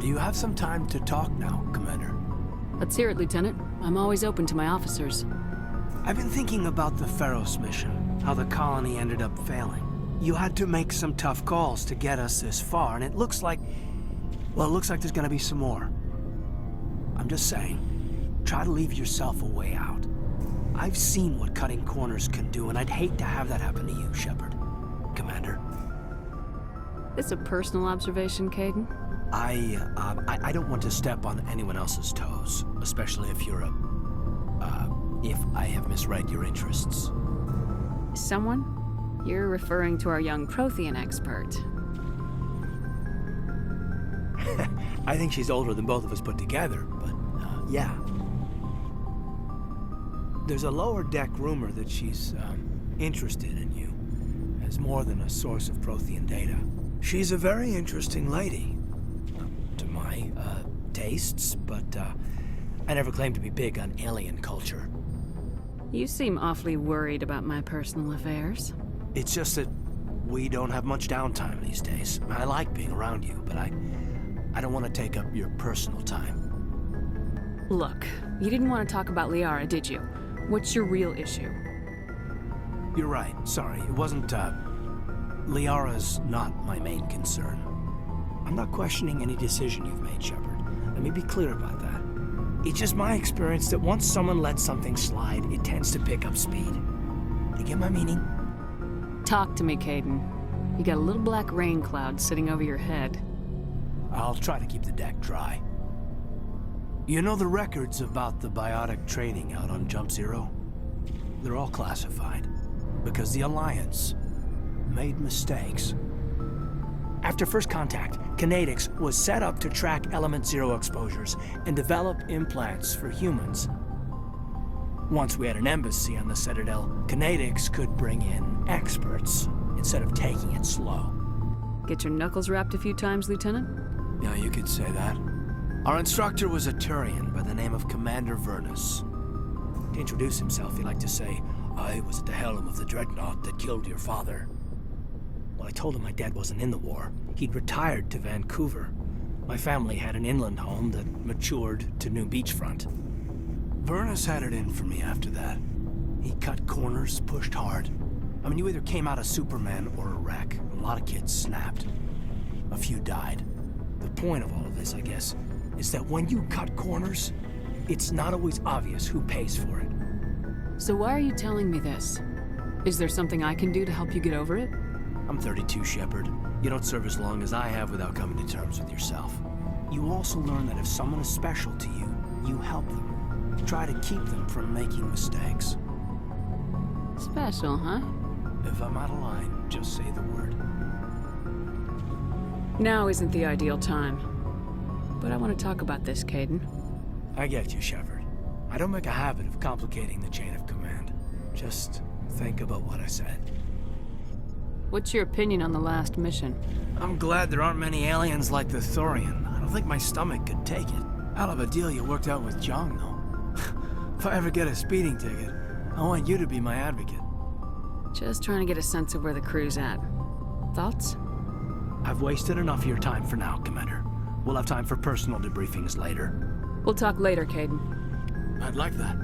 Do you have some time to talk now, Commander? Let's hear it, Lieutenant. I'm always open to my officers. I've been thinking about the Pharos mission, how the colony ended up failing. You had to make some tough calls to get us this far, and it looks like... well, it looks like there's gonna be some more. I'm just saying, try to leave yourself a way out. I've seen what cutting corners can do, and I'd hate to have that happen to you, Shepard. Commander. This a personal observation, Kaiden? I don't want to step on anyone else's toes, especially if you're if I have misread your interests. Someone? You're referring to our young Prothean expert. I think she's older than both of us put together, but, yeah. There's a lower deck rumor that she's, interested in you, as more than a source of Prothean data. She's a very interesting lady, to my, tastes, but, I never claimed to be big on alien culture. You seem awfully worried about my personal affairs. It's just that we don't have much downtime these days. I like being around you, but I don't want to take up your personal time. Look, you didn't want to talk about Liara, did you? What's your real issue? You're right. Sorry. It wasn't, Liara's not my main concern. I'm not questioning any decision you've made, Shepard. Let me be clear about that. It's just my experience that once someone lets something slide, it tends to pick up speed. You get my meaning? Talk to me, Kaiden. You got a little black rain cloud sitting over your head. I'll try to keep the deck dry. You know the records about the biotic training out on Jump Zero? They're all classified, because the Alliance made mistakes. After first contact, Kinetics was set up to track Element Zero exposures and develop implants for humans. Once we had an embassy on the Citadel, Kinetics could bring in experts instead of taking it slow. Get your knuckles rapped a few times, Lieutenant? Yeah, you could say that. Our instructor was a Turian by the name of Commander Vernus. To introduce himself, he liked to say, "I was at the helm of the dreadnought that killed your father." Well, I told him my dad wasn't in the war. He'd retired to Vancouver. My family had an inland home that matured to new beachfront. Vernus had it in for me after that. He cut corners, pushed hard. I mean, you either came out a Superman or a wreck. A lot of kids snapped. A few died. The point of all of this, I guess, is that when you cut corners, it's not always obvious who pays for it. So why are you telling me this? Is there something I can do to help you get over it? I'm 32, Shepard. You don't serve as long as I have without coming to terms with yourself. You also learn that if someone is special to you, you help them. Try to keep them from making mistakes. Special, huh? If I'm out of line, just say the word. Now isn't the ideal time. But I want to talk about this, Kaiden. I get you, Shepard. I don't make a habit of complicating the chain of command. Just think about what I said. What's your opinion on the last mission? I'm glad there aren't many aliens like the Thorian. I don't think my stomach could take it. Hell of a deal you worked out with John, though. If I ever get a speeding ticket, I want you to be my advocate. Just trying to get a sense of where the crew's at. Thoughts? I've wasted enough of your time for now, Commander. We'll have time for personal debriefings later. We'll talk later, Kaiden. I'd like that.